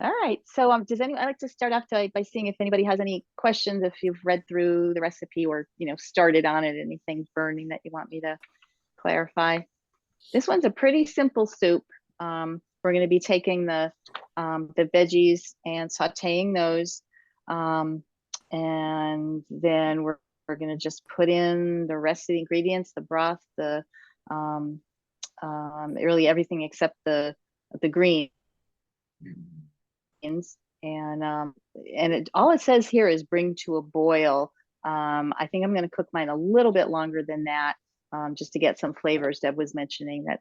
All right. So does anyone, I'd like to start off by seeing if anybody has any questions, if you've read through the recipe or, started on it, anything burning that you want me to clarify. This one's a pretty simple soup. We're going to be taking the veggies and sauteing those. And then we're going to just put in the rest of the ingredients, the broth, really everything except the greens. And all it says here is bring to a boil. I think I'm going to cook mine a little bit longer than that, just to get some flavors. Deb was mentioning that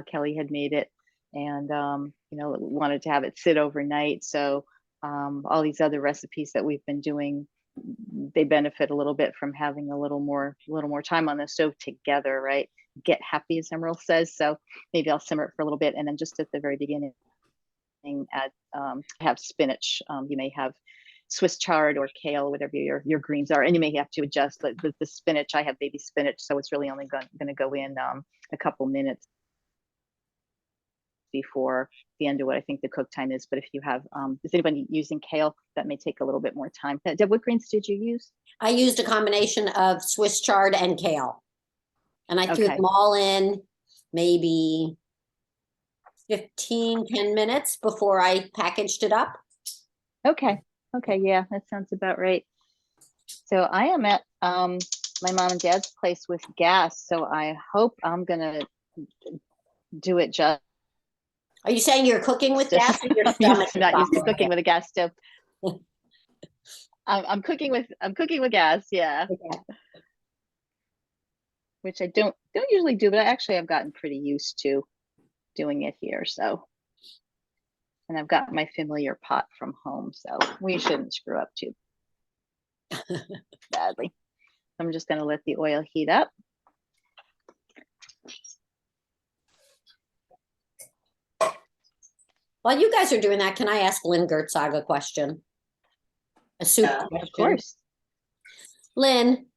Kelly had made it and wanted to have it sit overnight. So all these other recipes that we've been doing, they benefit a little bit from having a little more time on the stove together, right? Get happy, as Emerald says. So maybe I'll simmer it for a little bit, and then just at the very beginning, add have spinach. You may have Swiss chard or kale, whatever your greens are, and you may have to adjust. But with the spinach, I have baby spinach, so it's really only going to go in a couple minutes before the end of what I think the cook time is. But if you have, is anybody using kale? That may take a little bit more time. Deb, what greens did you use? I used a combination of Swiss chard and kale, and I threw them all in maybe 10 minutes before I packaged it up. Okay. Yeah, that sounds about right. So I am at my mom and dad's place with gas, so I hope I'm gonna do it just. Are you saying you're cooking with gas? Or your stomach not used to cooking with a gas stove. I'm cooking with gas, yeah. Okay. Which I don't usually do, but I've gotten pretty used to doing it here. So, and I've got my familiar pot from home, so we shouldn't screw up too badly. I'm just going to let the oil heat up. While you guys are doing that, can I ask Lynn Gertzog a question? A soup question? Of course. Lynn.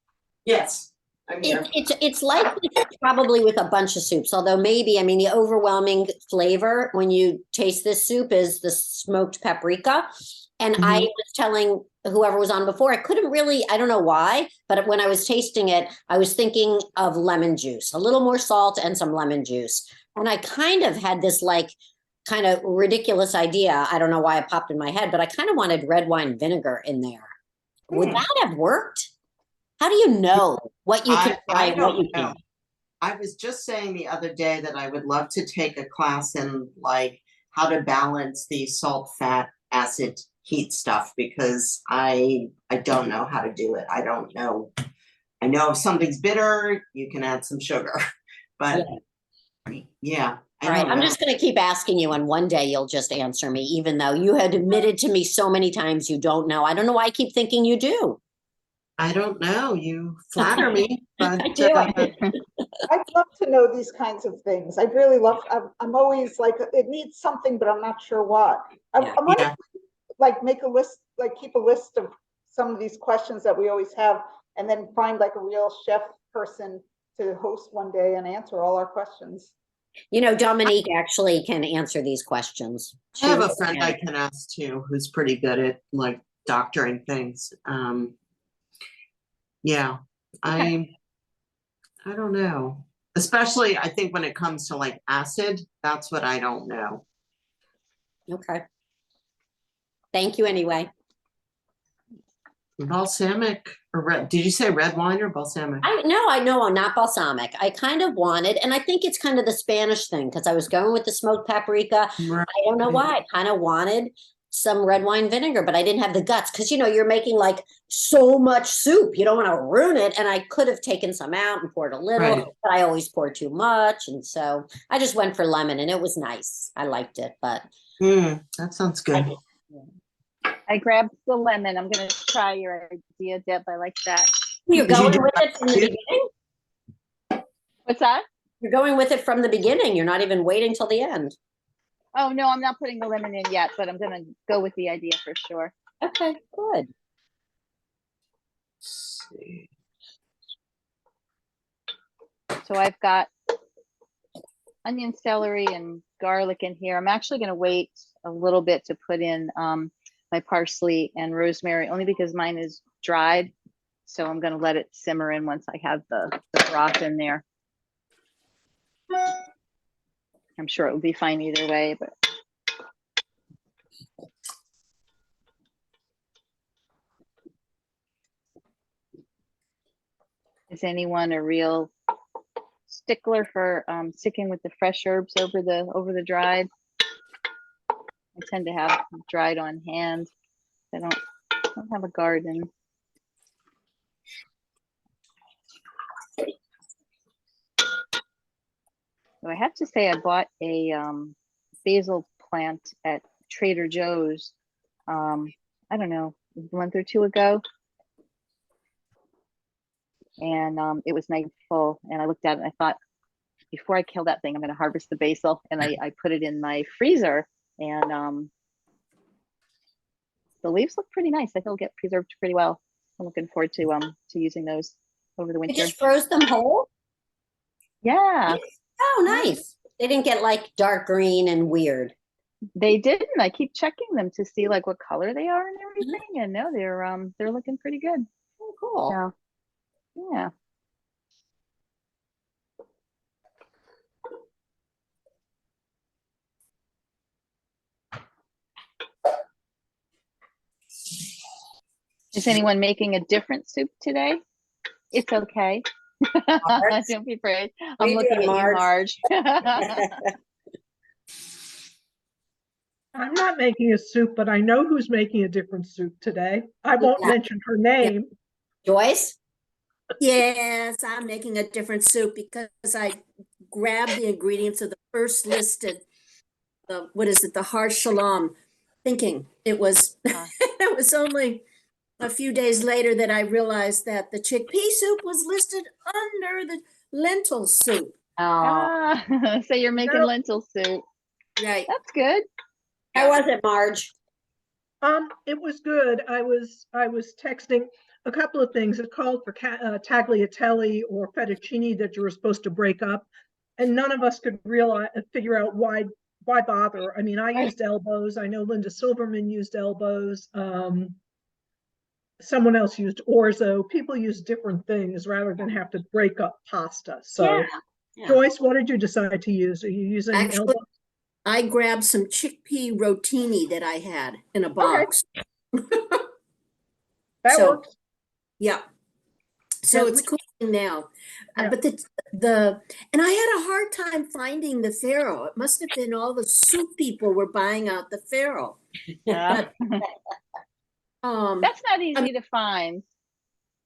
Yes. It's likely probably with a bunch of soups, although maybe, the overwhelming flavor when you taste this soup is the smoked paprika. And I was telling whoever was on before, I couldn't really, I don't know why, but when I was tasting it, I was thinking of lemon juice, a little more salt and some lemon juice. And I kind of had this kind of ridiculous idea. I don't know why it popped in my head, but I kind of wanted red wine vinegar in there. Would that have worked? How do you know what you can try and what you can't? I was just saying the other day that I would love to take a class in how to balance the salt, fat, acid, heat stuff, because I don't know how to do it. I don't know. I know if something's bitter, you can add some sugar, but yeah. All right, I'm just going to keep asking you, and one day you'll just answer me, even though you had admitted to me so many times you don't know. I don't know why I keep thinking you do. I don't know. You flatter me. But, I do. I'd love to know these kinds of things. I'd really love. I'm always it needs something, but I'm not sure what. I want to make a list, keep a list of some of these questions that we always have, and then find a real chef person to host one day and answer all our questions. Dominique actually can answer these questions. I have a friend I can ask too, who's pretty good at doctoring things. Yeah, I don't know. Especially, I think when it comes to acid, that's what I don't know. Okay. Thank you anyway. Balsamic or red? Did you say red wine or balsamic? I know, not balsamic. I kind of wanted, and I think it's kind of the Spanish thing, because I was going with the smoked paprika. Right. I don't know why. I kind of wanted some red wine vinegar, but I didn't have the guts, because you're making so much soup, you don't want to ruin it. And I could have taken some out and poured a little, but I always pour too much, and so I just went for lemon, and it was nice. I liked it, but that sounds good. I grabbed the lemon. I'm going to try your idea, Deb. I like that. You're going with it from the beginning? What's that? You're going with it from the beginning. You're not even waiting till the end. Oh, no, I'm not putting the lemon in yet, but I'm going to go with the idea for sure. Okay, good. Let's see. So I've got onion, celery, and garlic in here. I'm actually going to wait a little bit to put in my parsley and rosemary, only because mine is dried. So I'm gonna let it simmer in once I have the broth in there. I'm sure it will be fine either way, but. Is anyone a real stickler for sticking with the fresh herbs over the dried? I tend to have dried on hand. I don't have a garden. So I have to say I bought a basil plant at Trader Joe's. I don't know, a month or two ago. And it was nice full, and I looked at it and I thought, before I kill that thing, I'm going to harvest the basil. And I put it in my freezer, and the leaves look pretty nice. I think they'll get preserved pretty well. I'm looking forward to using those over the You winter. just froze them whole? Yeah. Oh, nice. They didn't get like dark green and weird. They didn't. I keep checking them to see like what color they are and everything. And no, they're looking pretty good. Oh, cool. So, yeah. Is anyone making a different soup today? It's okay. Don't be afraid. I'm looking at you, Marge. I'm not making a soup, but I know who's making a different soup today. I won't mention her name. Joyce? Yes, I'm making a different soup because I grabbed the ingredients of the first listed, the har shalom, thinking it was, it was only a few days later that I realized that the chickpea soup was listed under the lentil soup. Oh, So you're making No. lentil soup. Right. That's good. how was it, Marge? It was good. I was texting a couple of things. It called for tagliatelle or fettuccine that you were supposed to break up, and none of us could figure out why bother. I mean, I used elbows. I know Linda Silverman used elbows. Someone else used orzo. People use different things rather than have to break up pasta. So, Yeah. Joyce, what did you decide to use? Are you using Actually, elbows? I grabbed some chickpea rotini that I had in a box. That So, works. yeah. So Yeah, it's cooking now. Yeah. But and I had a hard time finding the farro. It must have been all the soup people were buying out the farro. Yeah. Um, That's not easy to find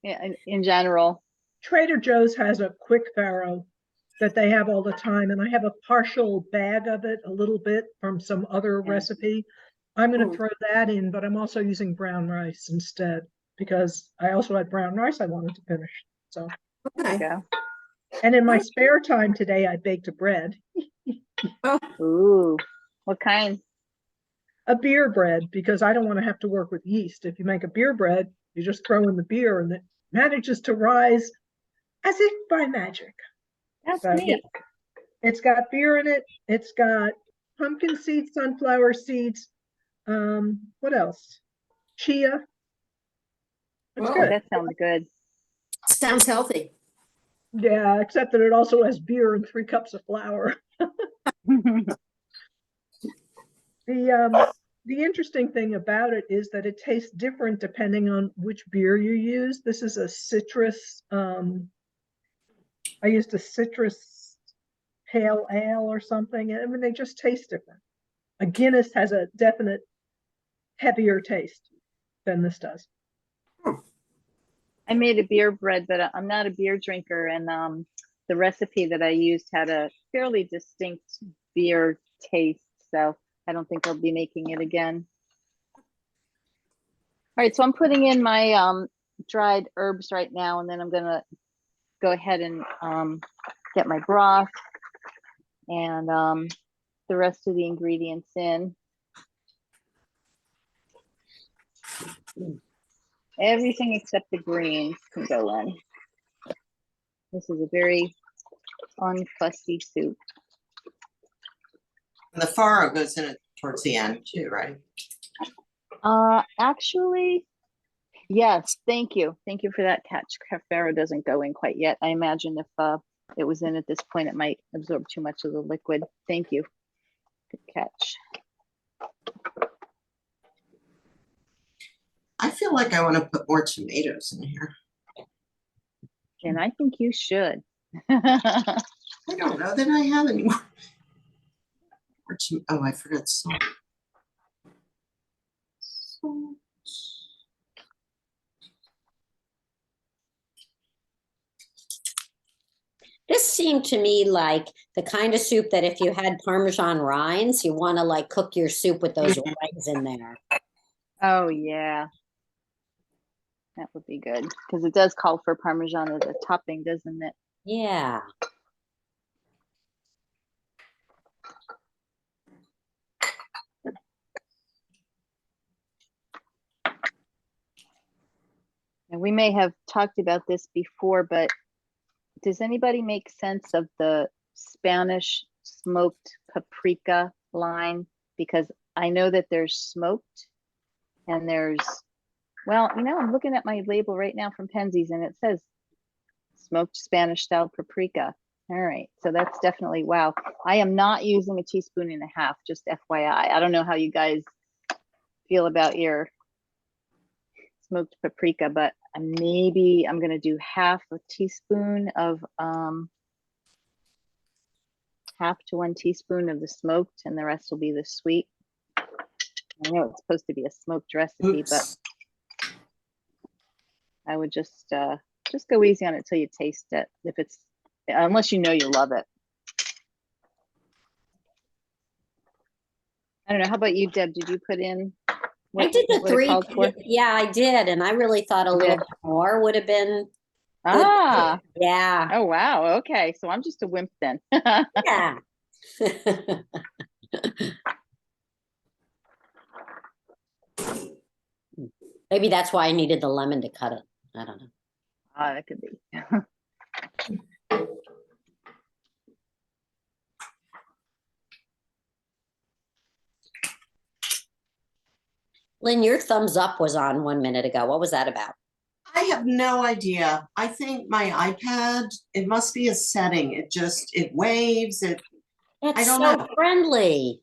in general. Trader Joe's has a quick farro that they have all the time, and I have a partial bag of it, a little bit from some other recipe. I'm going to throw that in, but I'm also using brown rice instead because I also had brown rice I wanted to finish. So, There you okay. go. and in my spare time today, I baked a bread, Ooh, what kind? a beer bread, because I don't want to have to work with yeast. If you make a beer bread, you just throw in the beer and it manages to rise as if by magic. That's So, neat. it's got beer in it. It's got pumpkin seeds, sunflower seeds. What else? Chia. It's Oh, good. that sounds good. Sounds healthy. Yeah, except that it also has beer and 3 cups of flour. The interesting thing about it is that it tastes different depending on which beer you use. This is a citrus. I used a citrus pale ale or something. I mean, they just taste different. A Guinness has a definite heavier taste than this does. I made a beer bread, but I'm not a beer drinker, and the recipe that I used had a fairly distinct beer taste, so I don't think I'll be making it again. All right, so I'm putting in my dried herbs right now, and then I'm gonna go ahead and get my broth and the rest of the ingredients in. Everything except the greens can go in. This is a very unfussy soup. And the farro goes in at towards the end too, right? Actually, yes, thank you. Thank you for that catch. Farro doesn't go in quite yet. I imagine if it was in at this point, it might absorb too much of the liquid. Thank you. Good catch. I feel like I want to put more tomatoes in here. And I think you should. I don't know that I have any more. Oh, I forgot salt. This seemed to me like the kind of soup that if you had Parmesan rinds, you want to like cook your soup with those rinds in there. Oh yeah. That would be good because it does call for Parmesan as a topping, doesn't it? Yeah. And we may have talked about this before, but does anybody make sense of the Spanish smoked paprika line? Because I know that there's smoked and there's, well, you know, I'm looking at my label right now from Penzies and it says smoked Spanish style paprika. All right, so that's definitely, wow. I am not using 1.5 teaspoons, just FYI. I don't know how you guys feel about your smoked paprika, but maybe I'm gonna do 1/2 teaspoon of half to 1 teaspoon of the smoked, and the rest will be the sweet. I know it's supposed to be a smoked recipe, but I would just go easy on it till you taste it. If it's, unless you know you love it. I don't know. How about you, Deb? Did you put in? I did the what it called for? Yeah, I did. And I really thought a little bit more would have been good. Ah, Yeah. oh wow. Okay, so I'm just a wimp then. Yeah. Maybe that's why I needed the lemon to cut it. I don't know. Ah, that could be. Lynn, your thumbs up was on 1 minute ago. What was that about? I have no idea. I think my iPad, it must be a setting. It waves. I It's don't so know. friendly.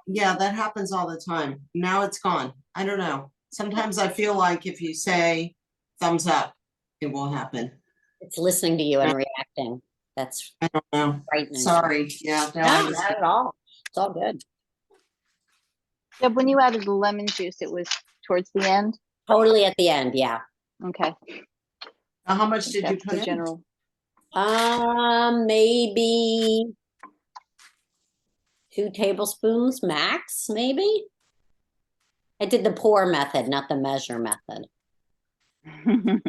Yeah, that happens all the time. Now it's gone. I don't know. Sometimes I feel like if you say thumbs up, it will happen. It's listening to you and reacting. That's I don't know. frightening. Sorry. Yeah. No, No, not at all. It's all good. Deb, when you added the lemon juice, it was towards the end? Totally at the end, yeah. Okay. Now, how much did you That's put the in? general. Maybe 2 tablespoons max, maybe. I did the pour method, not the measure method. I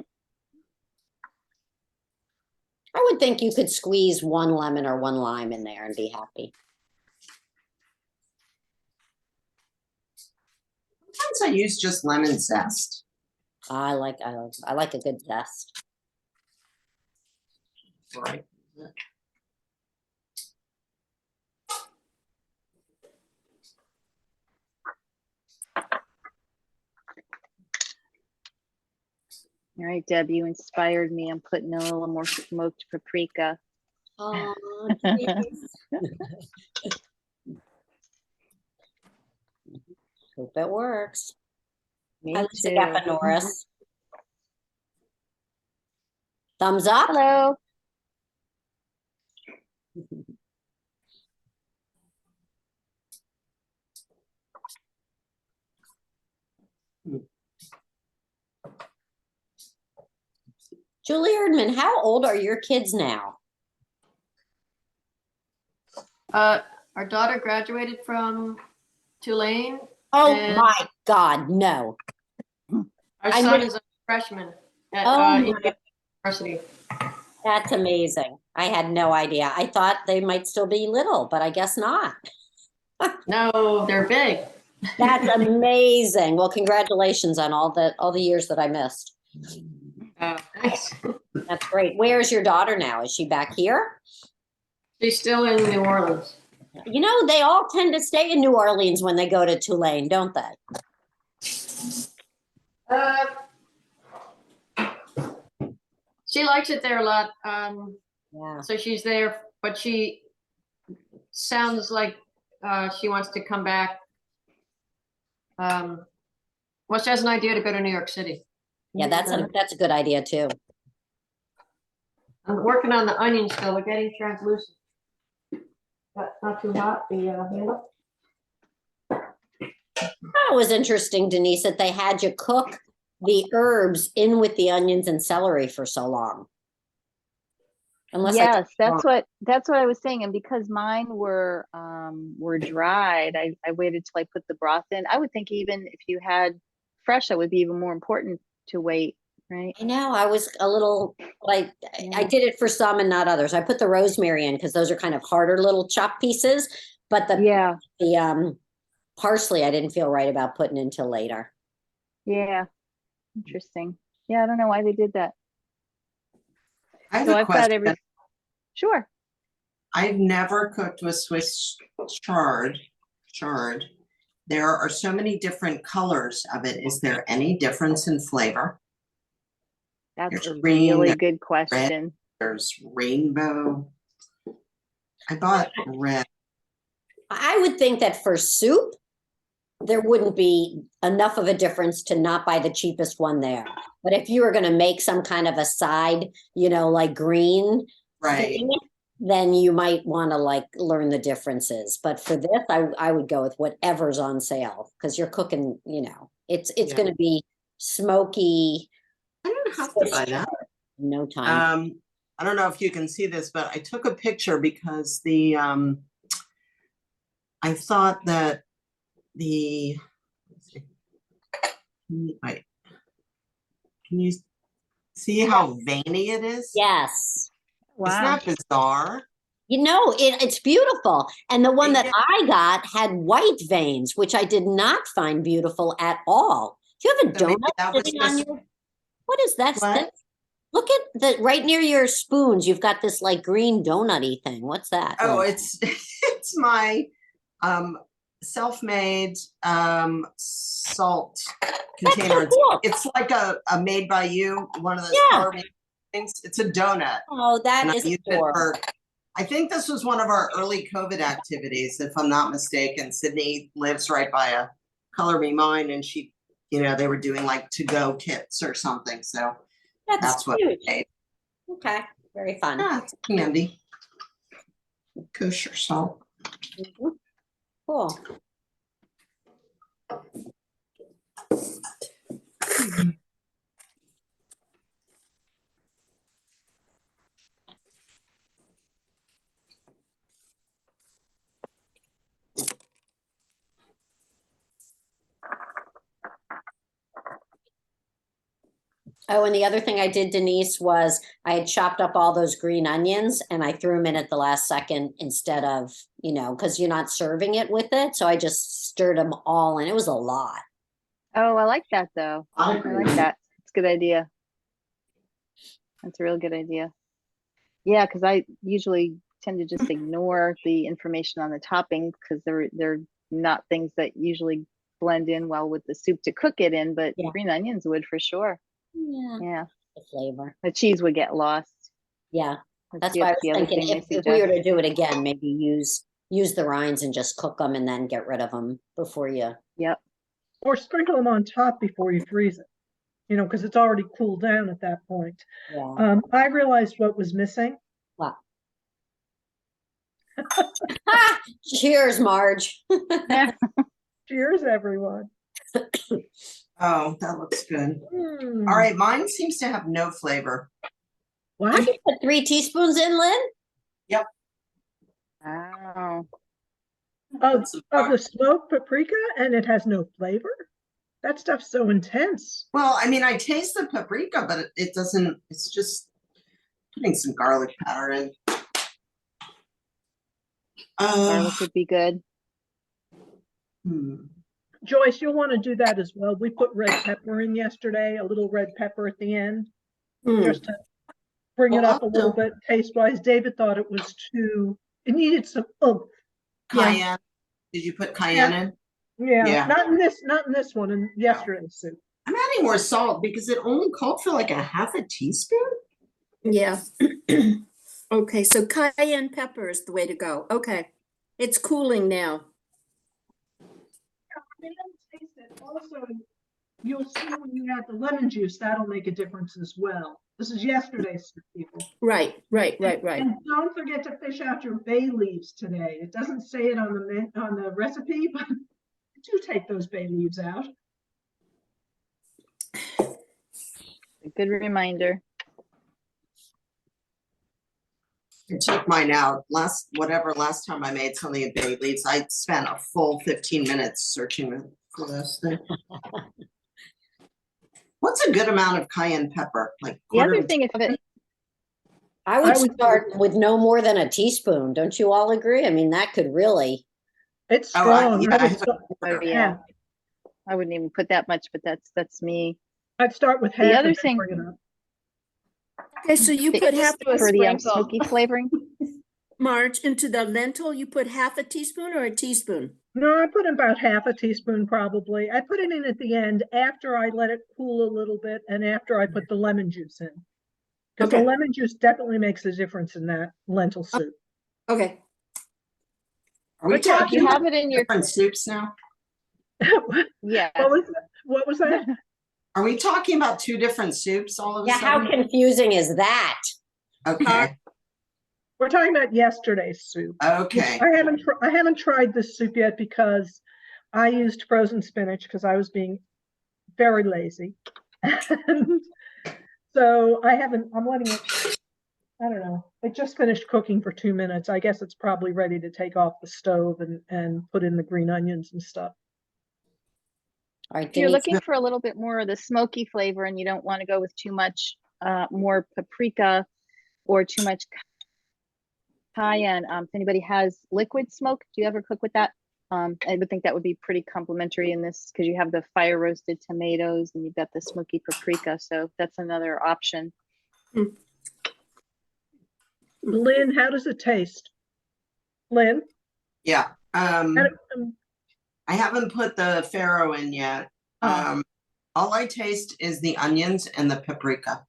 would think you could squeeze 1 lemon or 1 lime in there and be happy. Sometimes I use just lemon zest. I like a good zest. Right. All right, Deb, you inspired me. I'm putting a little more smoked paprika. Oh, hope it works. Me Hi, Lisa Gappa too. Norris. Thumbs up. Hello. Julie Erdman, how old are your kids now? Our daughter graduated from Tulane. Oh And my God, no. Our I son wish- is a freshman at Oh Indiana my, University. that's amazing. I had no idea. I thought they might still be little, but I guess not. No, they're big. That's amazing. Well, congratulations on all the years that I missed. Thanks. That's great. Where is your daughter now? Is she back here? She's still in New Orleans. You know, they all tend to stay in New Orleans when they go to Tulane, don't they? She likes it there a lot. Yeah. So she's there, but she sounds like she wants to come back. Well, she has an idea to go to New York City. Yeah, that's a good idea too. I'm working on the onions still. They're getting translucent. That's not too hot. The handle. That was interesting, Denise, that they had you cook the herbs in with the onions and celery for so long. Unless Yes, that's what I was saying. And because mine were dried, I waited till I put the broth in. I would think even if you had fresh, that would be even more important to wait, right? I know, I was a little like, I did it for some and not others. I put the rosemary in because those are kind of harder little chop pieces, but the parsley I didn't feel right about putting until later. Yeah, interesting. Yeah, I don't know why they did that. I have So a I've got question. Sure. I've never cooked with Swiss chard. There are so many different colors of it. Is there any difference in flavor? That's There's a green, really good question. There's rainbow. I bought red. I would think that for soup, there wouldn't be enough of a difference to not buy the cheapest one there. But if you were going to make some kind of a side, you know, like green, Right. thing, then you might want to like learn the differences. But for this, I would go with whatever's on sale because you're cooking, you know, it's going to be smoky. I don't have to buy that. No time. I don't know if you can see this, but I took a picture because I thought that wait, can you see how veiny it is? Yes. Wow. Isn't that bizarre? You know, it's beautiful. And the one that I got had white veins, which I did not find beautiful at all. Do you have a So maybe donut that was sitting on just- your? What is that? What? Look at the right near your spoons. You've got this like green donut-y thing. What's that? Oh, it's it's my self-made salt container. so cool. It's like a made by you, one of those carving things. It's a donut. Oh, that is adorable. I think this was one of our early COVID activities, if I'm not mistaken. Sydney lives right by a Color Me Mine, and she, you know, they were doing like to-go kits or something. So that's what I made. Okay, very fun. Ah, it's handy. Kosher salt. Mhm. Cool. Oh, and the other thing I did, Denise, was I had chopped up all those green onions and I threw them in at the last second instead of, you know, because you're not serving it with it. So I just stirred them all and it was a lot. Oh, I like that though. I like that. It's a good idea. That's a real good idea. Yeah, because I usually tend to just ignore the information on the topping because they're not things that usually blend in well with the soup to cook it in, but green onions would for sure. Yeah. The flavor. The cheese would get lost. Yeah. That's why I was thinking if we were to do it again, maybe use the rinds and just cook them and then get rid of them before you. Yep. Or sprinkle them on top before you freeze it, you know, because it's already cooled down at that point. Yeah. I realized what was missing. Wow. Cheers, Marge. Cheers, everyone. Oh, that looks good. Mm. All right, mine seems to have no flavor. What? You put 3 teaspoons in, Lynn? Yep. Wow. Of the smoked paprika, and it has no flavor? That stuff's so intense. Well, I mean, I taste the paprika, but it doesn't, it's just putting some garlic powder in. Garlic would be good. Joyce, you'll want to do that as well. We put red pepper in yesterday, a little red pepper at the end, just to bring it up a little bit taste-wise. David thought it was it needed some oomph. Yeah. cayenne? Did you put cayenne in? Yeah, Yeah. not in this one, in yesterday's soup. I'm adding more salt because it only called for like a half a teaspoon. Yeah. Okay, so cayenne pepper is the way to go. Okay. It's cooling now. Also, you'll see when you add the lemon juice, that'll make a difference as well. This is yesterday's soup, people. Right. And don't forget to fish out your bay leaves today. It doesn't say it on the recipe, but do take those bay leaves out. A good reminder. I took mine out last time I made something in bay leaves. I spent a full 15 minutes searching for this thing. What's a good amount of cayenne pepper? Like The quarter other of a thing is that I would would- start with no more than a teaspoon. Don't you all agree? I mean, that could really. It's Oh, I- strong. yeah, I would I- start, oh, yeah, I wouldn't even put that much, but that's me. I'd start with The half other and thing- bring it up. Okay, so you They put just half do it for the smoky flavoring. Marge into the lentil, you put half a teaspoon or a teaspoon? No, I put about half a teaspoon probably. I put it in at the end after I let it cool a little bit and after I put the lemon juice in. Because the Okay. lemon juice definitely makes a difference in that lentil soup. Okay. Are we Okay, talking You about have it in your, different soups now? yeah. What was that? Are we talking about two different soups all of a Yeah, how sudden? confusing is that? Okay, We're talking about yesterday's soup. okay. I haven't tried this soup yet because I used frozen spinach because I was being very lazy. And so I'm letting it, I don't know. It just finished cooking for 2 minutes. I guess it's probably ready to take off the stove and put in the green onions and stuff. All right, If you're Denise, looking for a little bit more of the smoky flavor and you don't want to go with too much more paprika or too much cayenne, if anybody has liquid smoke, do you ever cook with that? I would think that would be pretty complimentary in this because you have the fire roasted tomatoes and you've got the smoky paprika. So that's another option. Lynn, how does it taste? Lynn? Yeah, How do- I haven't put the farro in yet. Oh. All I taste is the onions and the paprika.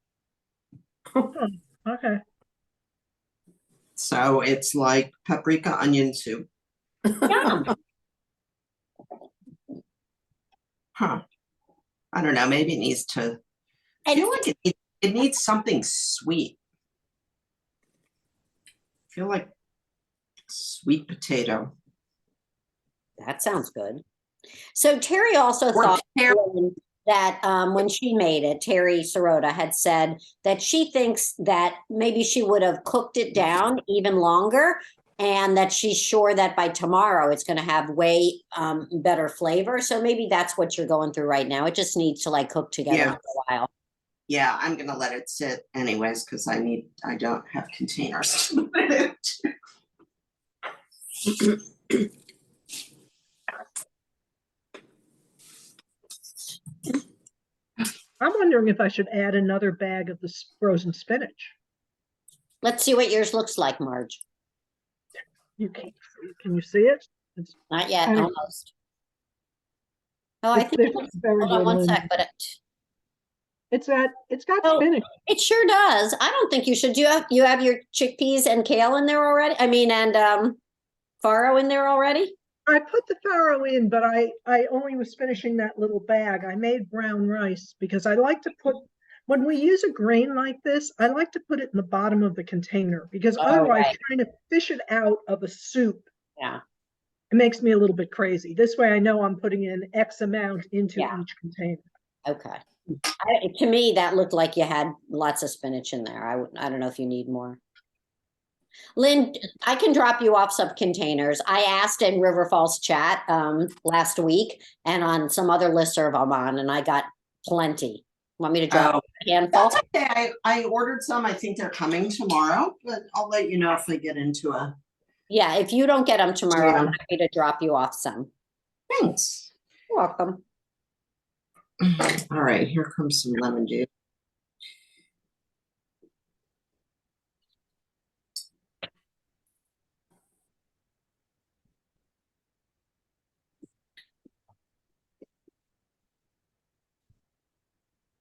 Okay. So it's like paprika onion soup. yum. Huh. I don't know, maybe it needs to, I And feel like it needs something sweet. I feel like sweet potato. that sounds good. So Terry also Or thought pear. that when she made it, Terry Sirota had said that she thinks that maybe she would have cooked it down even longer and that she's sure that by tomorrow it's going to have way better flavor. So maybe that's what you're going through right now. It just needs to like cook together Yeah. for a while. Yeah, I'm gonna let it sit anyways, because I don't have containers to put it. I'm wondering if I should add another bag of this frozen spinach. Let's see what yours looks like, Marge. You can you see it? It's, Not yet, I don't- almost. Oh, I think, it's very hold on good, one Lynn. sec, but It's got Oh. spinach. it sure does. I don't think you should. You have your chickpeas and kale in there already? I mean, and farro in there already? I put the farro in, but I only was finishing that little bag. I made brown rice because I like to put, when we use a grain like this, I like to put it in the bottom of the container because Oh, otherwise right. trying to fish it out of a soup, Yeah. it makes me a little bit crazy. This way I know I'm putting in X amount into Yeah. each container. Okay. To me, that looked like you had lots of spinach in there. I don't know if you need more. Lynn, I can drop you off some containers. I asked in River Falls chat last week and on some other listserv I'm on, and I got plenty. Want me to drop a handful? That's okay. I ordered some. I think they're coming tomorrow, but I'll let you know if I get into a. Yeah, if you don't get them tomorrow, Yeah. I'm happy to drop you off some. Thanks. You're welcome. All right, here comes some lemon juice.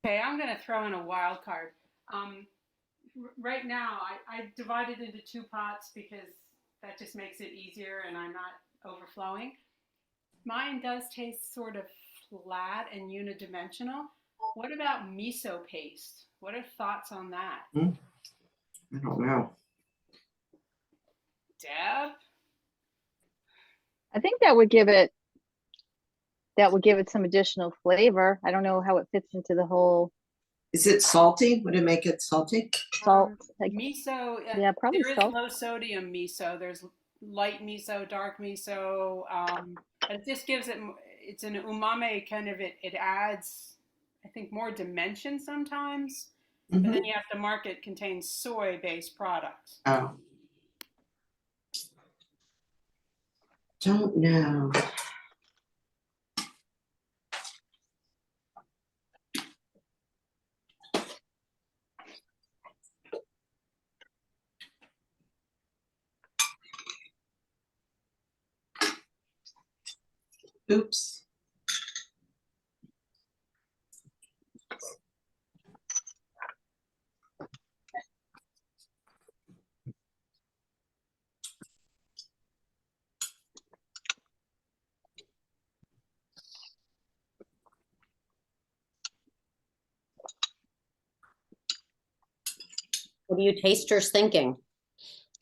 Okay, I'm gonna throw in a wild card. Right now, I divide it into two pots because that just makes it easier and I'm not overflowing. Mine does taste sort of flat and unidimensional. What about miso paste? What are thoughts on that? I don't know. Deb? I think that would give it some additional flavor. I don't know how it fits into the whole Is it salty? Would it make it salty? salt. Like, Miso, yeah, probably there is salt. low sodium miso. There's light miso, dark miso. It just gives it, it's an umami kind of, it adds, I think, more dimension sometimes. But Mhm. then you have to mark it contains soy-based products. Oh. Don't know. Oops. What are you tasters thinking?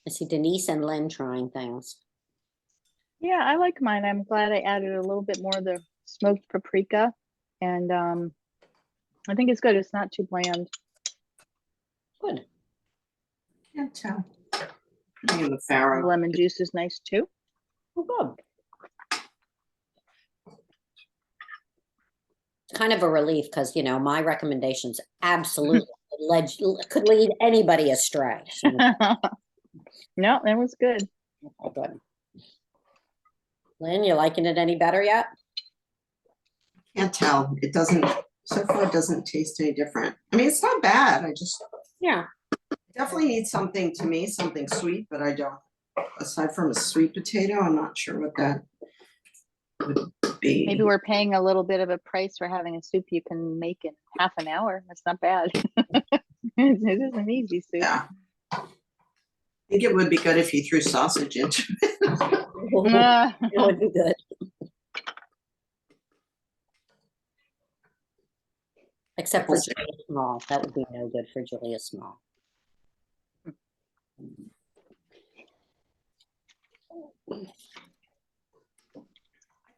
I see Denise and Lynn trying things. Yeah, I like mine. I'm glad I added a little bit more of the smoked paprika, and I think it's good. It's not too bland. Good. Can't tell. Putting in the farro. Lemon juice is nice too. Oh, good. It's kind of a relief because, you know, my recommendations absolutely could lead anybody astray. So, No, that was good. okay, good. Lynn, you liking it any better yet? Can't tell. It doesn't, so far it doesn't taste any different. I mean, it's not bad. I just Yeah. definitely need something, to me, something sweet, but I don't. Aside from a sweet potato, I'm not sure what that would be. Maybe we're paying a little bit of a price for having a soup you can make in half an hour. That's not bad. It is an easy soup. Yeah. I think it would be good if you threw sausage into it. That would be good. Except for Julia Small. That would be no good for Julia Small.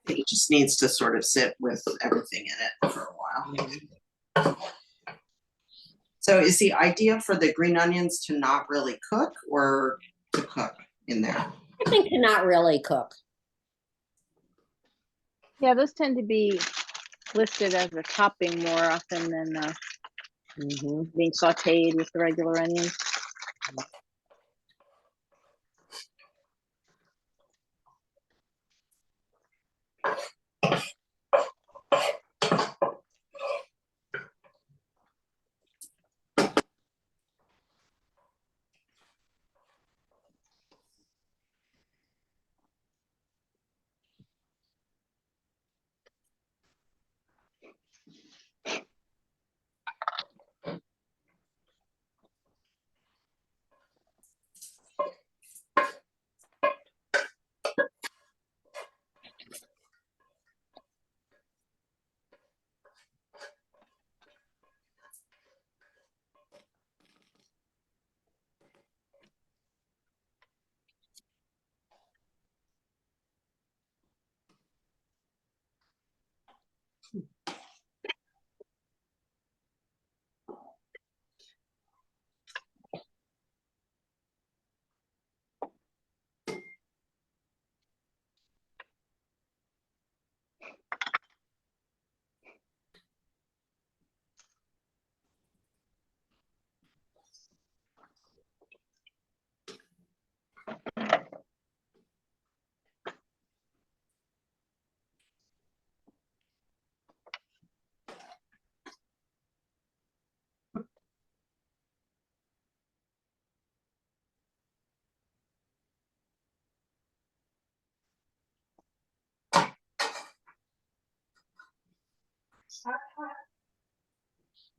It just needs to sort of sit with everything in it for a while. So is the idea for the green onions to not really cook or to cook in there? I think to not really cook. Yeah, those tend to be listed as a topping more often than being sauteed with the regular onions.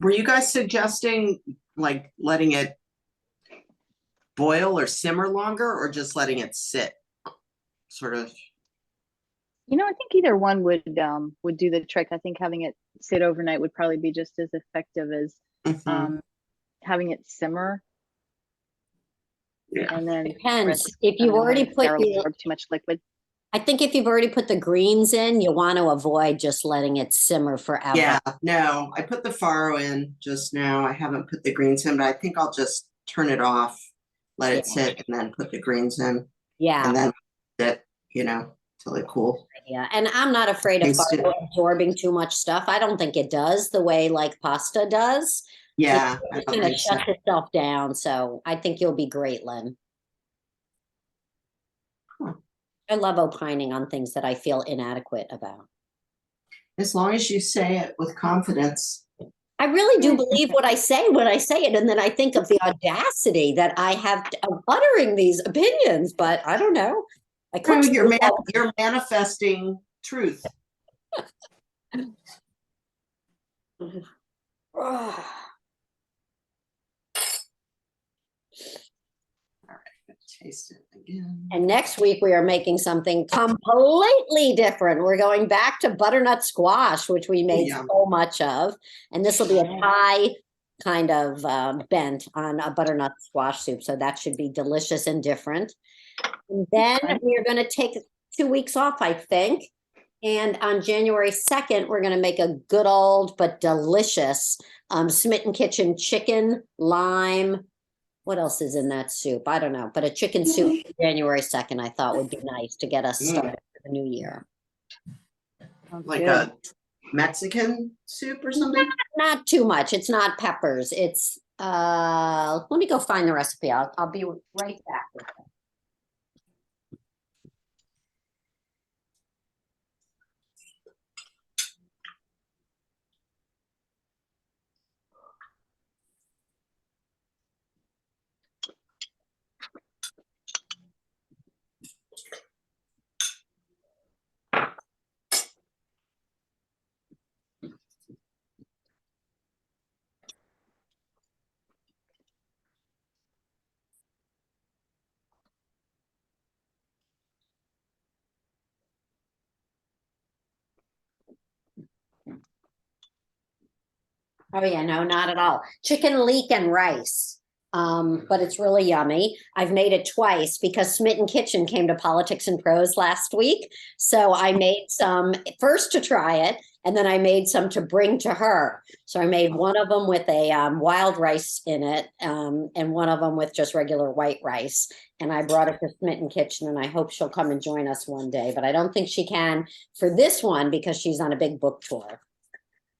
Were you guys suggesting like letting it boil or simmer longer or just letting it sit? Sort of. You know, I think either one would do the trick. I think having it sit overnight would probably be just as effective as Mhm. having it simmer. Yeah. And then Depends. risk, If I don't you've know, already having the barrel put the, absorb too much liquid. I think if you've already put the greens in, you want to avoid just letting it simmer forever. Yeah, no, I put the farro in just now. I haven't put the greens in, but I think I'll just turn it off, let it Yeah. sit, and then put the greens in, Yeah. and then sit, till they cool. Yeah, and I'm not afraid of Taste it. farro absorbing too much stuff. I don't think it does the way like pasta does. Yeah, I It don't kind of think so. shuts itself down. So I think you'll be great, Lynn. Huh. I love opining on things that I feel inadequate about. As long as you say it with confidence. I really do believe what I say when I say it, and then I think of the audacity that I have of uttering these opinions. But I don't know. I No, cook. you're manifesting truth. Taste it again. And next week we are making something completely different. We're going back to butternut squash, which we made Yum. so much of. And this will be a Thai kind of bent on a butternut squash soup. So that should be delicious and different. And then we are going to take 2 weeks off, I think. And on January 2nd, we're going to make a good old but delicious Smitten Kitchen chicken, lime. What else is in that soup? I don't know, but a chicken soup January 2nd, I thought would be nice to get us started for the new year. Like a Mexican soup or something? Not too much. It's not peppers. It's let me go find the recipe. I'll be right back with it. Oh yeah, no, not at all. Chicken leek and rice. But it's really yummy. I've made it twice because Smitten Kitchen came to Politics and Prose last week. So I made some first to try it, and then I made some to bring to her. So I made one of them with a wild rice in it, and one of them with just regular white rice. And I brought it to Smitten Kitchen, and I hope she'll come and join us one day. But I don't think she can for this one because she's on a big book tour.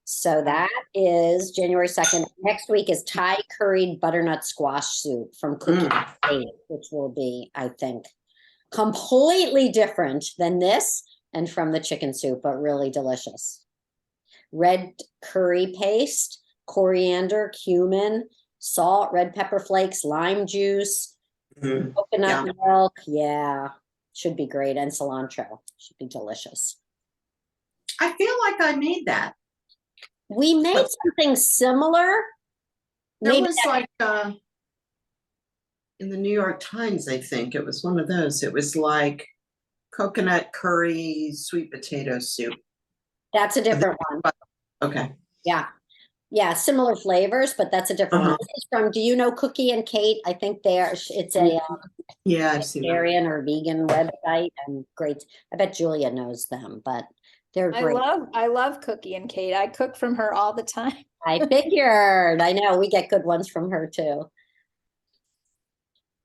So that is January 2nd. Next week is Thai curried butternut squash soup from Cookie State, which will be, I think, completely different than this and from the chicken soup, but really delicious. Red curry paste, coriander, cumin, salt, red pepper flakes, lime juice, coconut milk. Yeah, should be great. And cilantro. Should be delicious. I feel like I made that. We made something similar. There was like in the New York Times, I think it was one of those. It was like coconut curry sweet potato soup. That's a different one. Okay. Yeah. Yeah, similar flavors, but that's a different one. This is from, do you know Cookie and Kate? I think it's a yeah, I've seen vegetarian or vegan website, and great. I bet Julia knows them, but they're great. I love Cookie and Kate. I cook from her all the time. I figured. I know we get good ones from her too.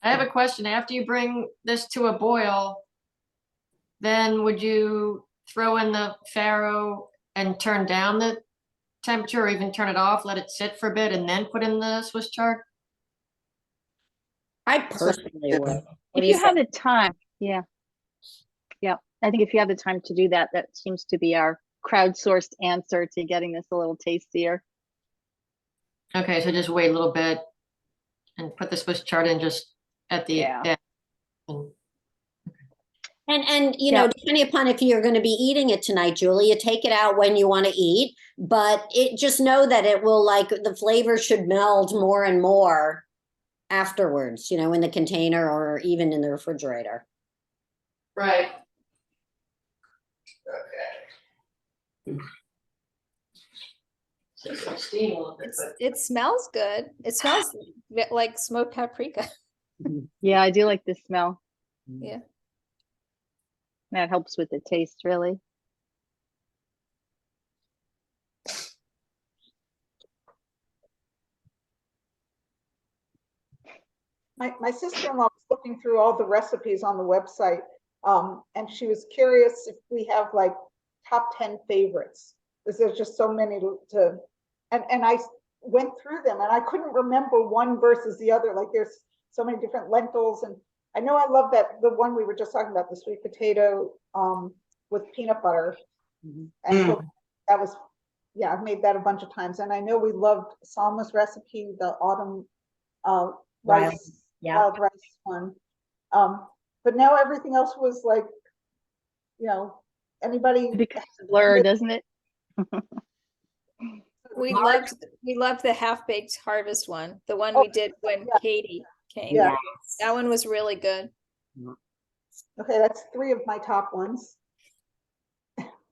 I have a question. After you bring this to a boil, then would you throw in the farro and turn down the temperature, or even turn it off, let it sit for a bit, and then put in the Swiss chard? I personally would. If you have the time, yeah. I think if you have the time to do that, that seems to be our crowdsourced answer to getting this a little tastier. Okay, so just wait a little bit and put the Swiss chard in just at the end. And you Yeah. know, depending upon if you're going to be eating it tonight, Julie, you take it out when you want to eat, but it just know that it will, like, the flavor should meld more and more afterwards, you know, in the container or even in the refrigerator. Right. Steam a little bit, but It smells good. It smells like smoked paprika. Yeah, I do like the smell. Yeah. That helps with the taste, really. My sister-in-law was looking through all the recipes on the website, and she was curious if we have like top 10 favorites. Because there's just so many and I went through them and I couldn't remember one versus the other. Like there's so many different lentils, and I know I love that the one we were just talking about, the sweet potato with peanut butter, and so that was, yeah, I've made that a bunch of times, and I know we loved Salma's recipe, the autumn rice. Yeah. Wild rice one. But now everything else was like, you know, anybody. It becomes a blur, doesn't it? We loved the half-baked harvest one, the one we did when Katie came. Yeah. That one was really good. Okay, that's 3 of my top ones.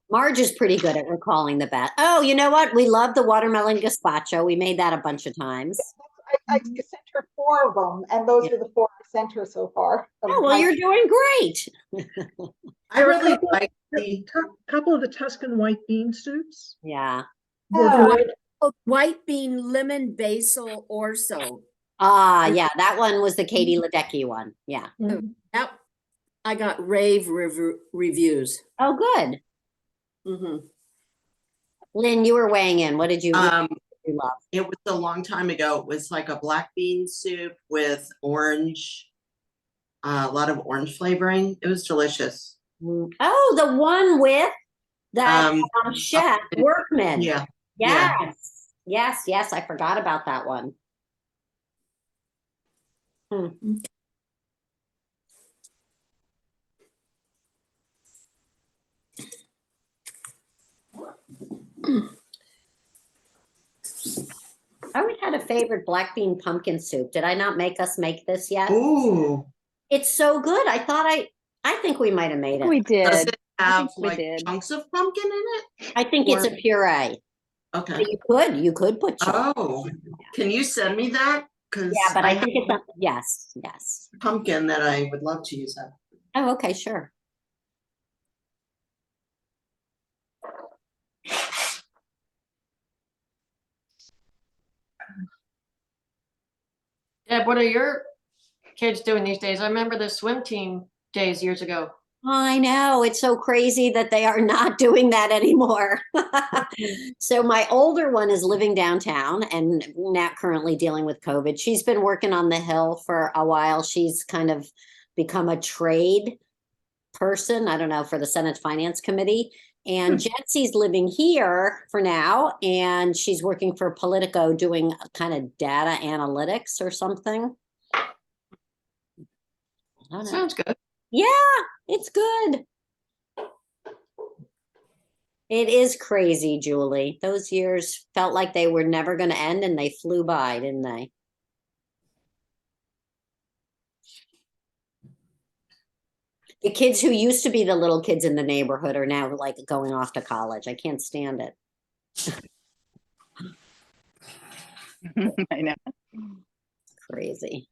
Marge is pretty good at recalling the best. Oh, you know what? We love the watermelon gazpacho. We made that a bunch of times. I sent her 4 of them, and those are the 4 I sent her so far. Oh, well, you're doing great. I really like A couple of the Tuscan white bean soups. Yeah. Were Oh. good. White bean, lemon, basil, orzo. Ah, yeah, that one was the Katie Ledecky one. Yeah. Yep. I got rave reviews. Oh, good. Mm-hmm. Lynn, you were weighing in. What did you love? It was a long time ago. It was like a black bean soup with orange, a lot of orange flavoring. It was delicious. Oh, the one with that chef Workman. Yeah. Yes. Yes, yes. I forgot about that one. I always had a favorite black bean pumpkin soup. Did I not make us make this yet? Ooh. It's so good. I think we might have made it. We did. Does it have we like did. chunks of pumpkin in it? I think it's a puree. Okay. But you could put chunks. Oh, can you send me that? Because Yeah, but I think it's yes. pumpkin that I would love to use that. Oh, okay, sure. Deb, what are your kids doing these days? I remember the swim team days years ago. I know, it's so crazy that they are not doing that anymore. So my older one is living downtown and not currently dealing with COVID. She's been working on the Hill for a while. She's kind of become a trade person, I don't know, for the Senate Finance Committee. And Jetsy's living here for now, and she's working for Politico doing a kind of data analytics or something. I don't know. Sounds good. Yeah, it's good. It is crazy, Julie. Those years felt like they were never going to end, and they flew by, didn't they? The kids who used to be the little kids in the neighborhood are now like going off to college. I can't stand it. I know. Crazy.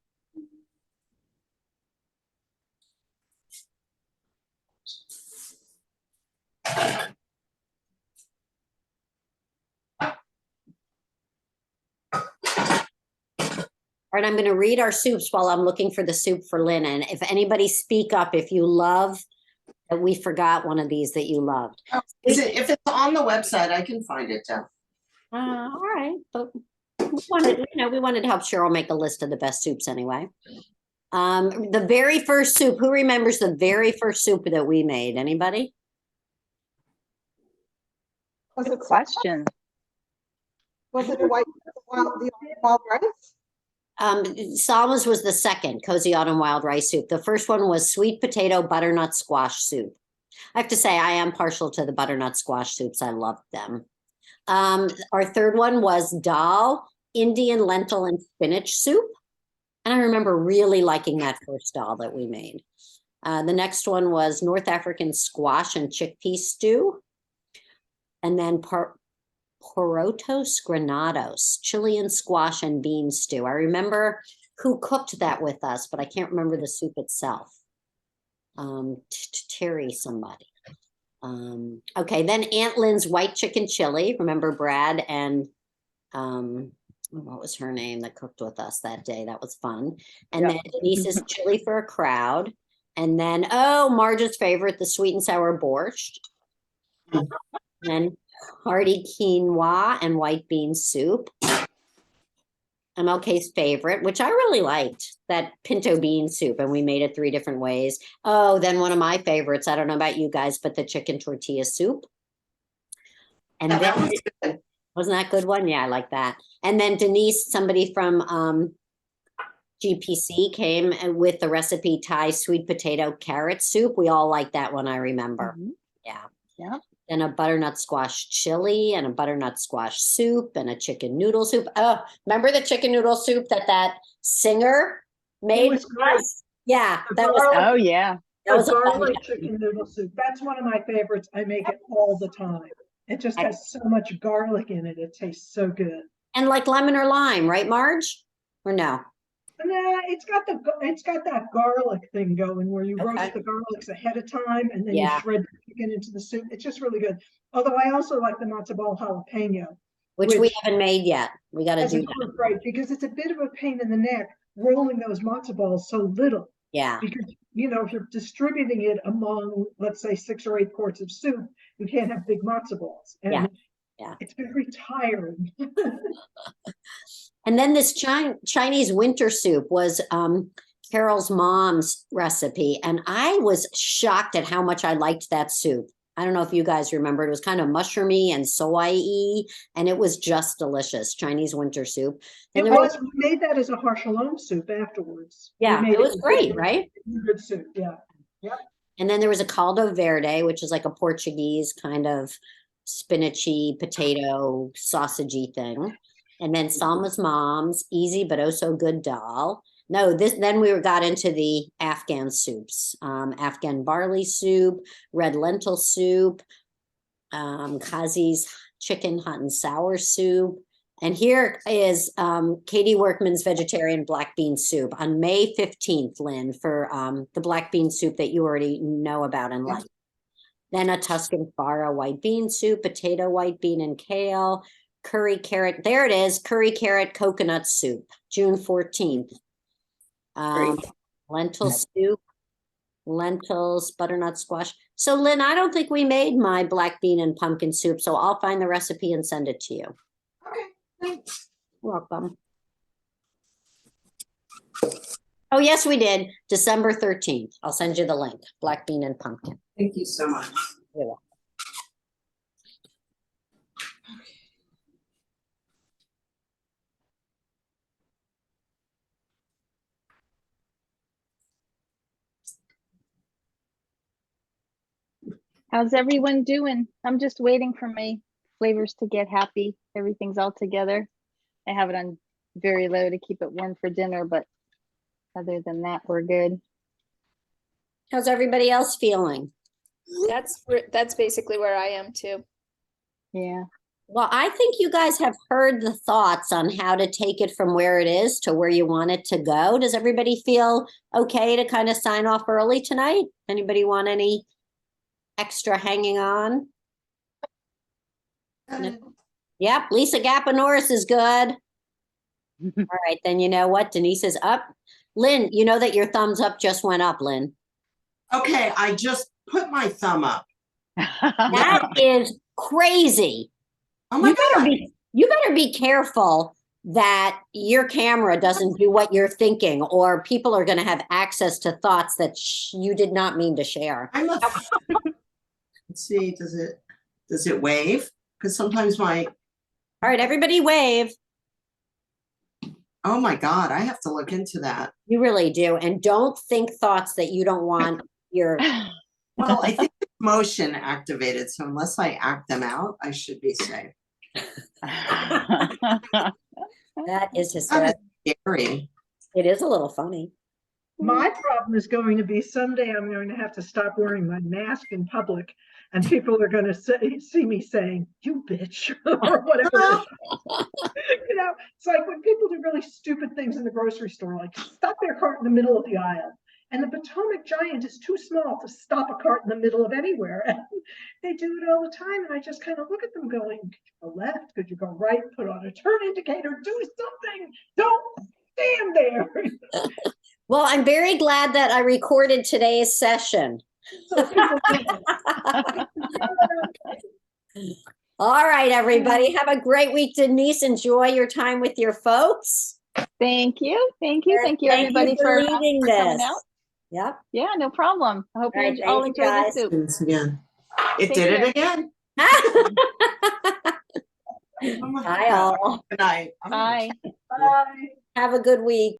All right, I'm going to read our soups while I'm looking for the soup for Lynn. And if anybody speak up, if you love that we forgot one of these that you loved. Is it, if it's on the website, I can find it, Deb. All right, but we wanted to help Cheryl make a list of the best soups anyway. The very first soup, who remembers the very first soup that we made? Anybody? Was it Question. Was it the wild rice? Salma's was the second, Cozy Autumn Wild Rice Soup. The first one was sweet potato butternut squash soup. I have to say, I am partial to the butternut squash soups. I love them. Our third one was dal, Indian lentil and spinach soup. And I remember really liking that first dal that we made. The next one was North African squash and chickpea stew. And then porotos granados, Chilean squash and bean stew. I remember who cooked that with us, but I can't remember the soup itself. Terry somebody. Okay, then Aunt Lynn's white chicken chili. Remember Brad and what was her name that cooked with us that day? That was fun. And then Denise's chili for a crowd. And then, oh, Marge's favorite, the sweet and sour borscht. And then hearty quinoa and white bean soup. MLK's favorite, which I really liked, that pinto bean soup, and we made it 3 different ways. Oh, then one of my favorites, I don't know about you guys, but the chicken tortilla soup. And then, wasn't that a good one? Yeah, I like that. And then Denise, somebody from GPC came with the recipe Thai sweet potato carrot soup. We all like that one, I remember. Yeah. And a butternut squash chili and a butternut squash soup and a chicken noodle soup. Oh, remember the chicken noodle soup that singer made? It was great. Yeah, The that was. garlic- Oh, yeah. That was The a fun garlic one. chicken noodle soup. That's one of my favorites. I make it all the time. It just has so much garlic in it. It tastes so good. And like lemon or lime, right, Marge? Or no? Nah, it's got that garlic thing going where you roast the garlics ahead of time and then you shred the chicken into the soup. It's just really good. Although I also like the matzo ball jalapeno, Which we haven't made yet. We got to do that. Right, because it's a bit of a pain in the neck rolling those matzo balls so little. Yeah. Because, if you're distributing it among, let's say, 6 or 8 quarts of soup, you can't have big matzo balls. And it's very tiring. And then this Chinese winter soup was Carol's mom's recipe. And I was shocked at how much I liked that soup. I don't know if you guys remember. It was kind of mushroomy and soy-y, and it was just delicious. Chinese winter soup. We made that as a har shalom soup afterwards. Yeah, it was great, right? Good soup, yeah. And then there was a caldo verde, which is like a Portuguese kind of spinachy, potato, sausagey thing. And then Salma's mom's easy but oh so good dal. No, then we got into the Afghan soups, Afghan barley soup, red lentil soup, Kazi's chicken hot and sour soup. And here is Katie Workman's vegetarian black bean soup on May 15th, Lynn, for the black bean soup that you already know about and like. Then a Tuscan Farro white bean soup, potato, white bean, and kale, curry carrot. There it is, curry carrot coconut soup, June 14th. Lentil soup, lentils, butternut squash. So Lynn, I don't think we made my black bean and pumpkin soup, so I'll find the recipe and send it to you. Okay, thanks. You're welcome. Oh, yes, we did. December 13th. I'll send you the link. Black bean and pumpkin. Thank you so much. You're welcome. How's everyone doing? I'm just waiting for my flavors to get happy. Everything's all together. I have it on very low to keep it warm for dinner, but other than that, we're good. How's everybody else feeling? That's basically where I am too. Yeah. Well, I think you guys have heard the thoughts on how to take it from where it is to where you want it to go. Does everybody feel okay to kind of sign off early tonight? Anybody want any extra hanging on? Yep, Lisa Gappa-Norris is good. All right, then you know what? Denise is up. Lynn, you know that your thumbs up just went up, Lynn. Okay, I just put my thumb up. That is crazy. Oh my God. You better be careful that your camera doesn't do what you're thinking, or people are going to have access to thoughts that you did not mean to share. Let's see, does it wave? Because sometimes All right, everybody wave. Oh my God, I have to look into that. You really do. And don't think thoughts that you don't want your, Well, I think it's motion activated, so unless I act them out, I should be safe. that is Kind of hysterical. scary. It is a little funny. My problem is going to be someday I'm going to have to stop wearing my mask in public, and people are going to see me saying, "You bitch," or whatever. You know, it's like when people do really stupid things in the grocery store, like stop their cart in the middle of the aisle. And the Potomac Giant is too small to stop a cart in the middle of anywhere. And they do it all the time. And I just kind of look at them going, could you go left? Could you go right? Put on a turn indicator, do something. Don't stand there. Well, I'm very glad that I recorded today's session. So people know. All right, everybody. Have a great week, Denise. Enjoy your time with your folks. Thank you. Thank you. Thank you, Thank everybody, you for for leading coming this. out. Yep. Yeah, no problem. I hope All right, you all thank you, enjoy the guys. soup. Once again. It Take did care. it again. Oh my Bye, God. all. Good night. Bye. Bye. Have a good week.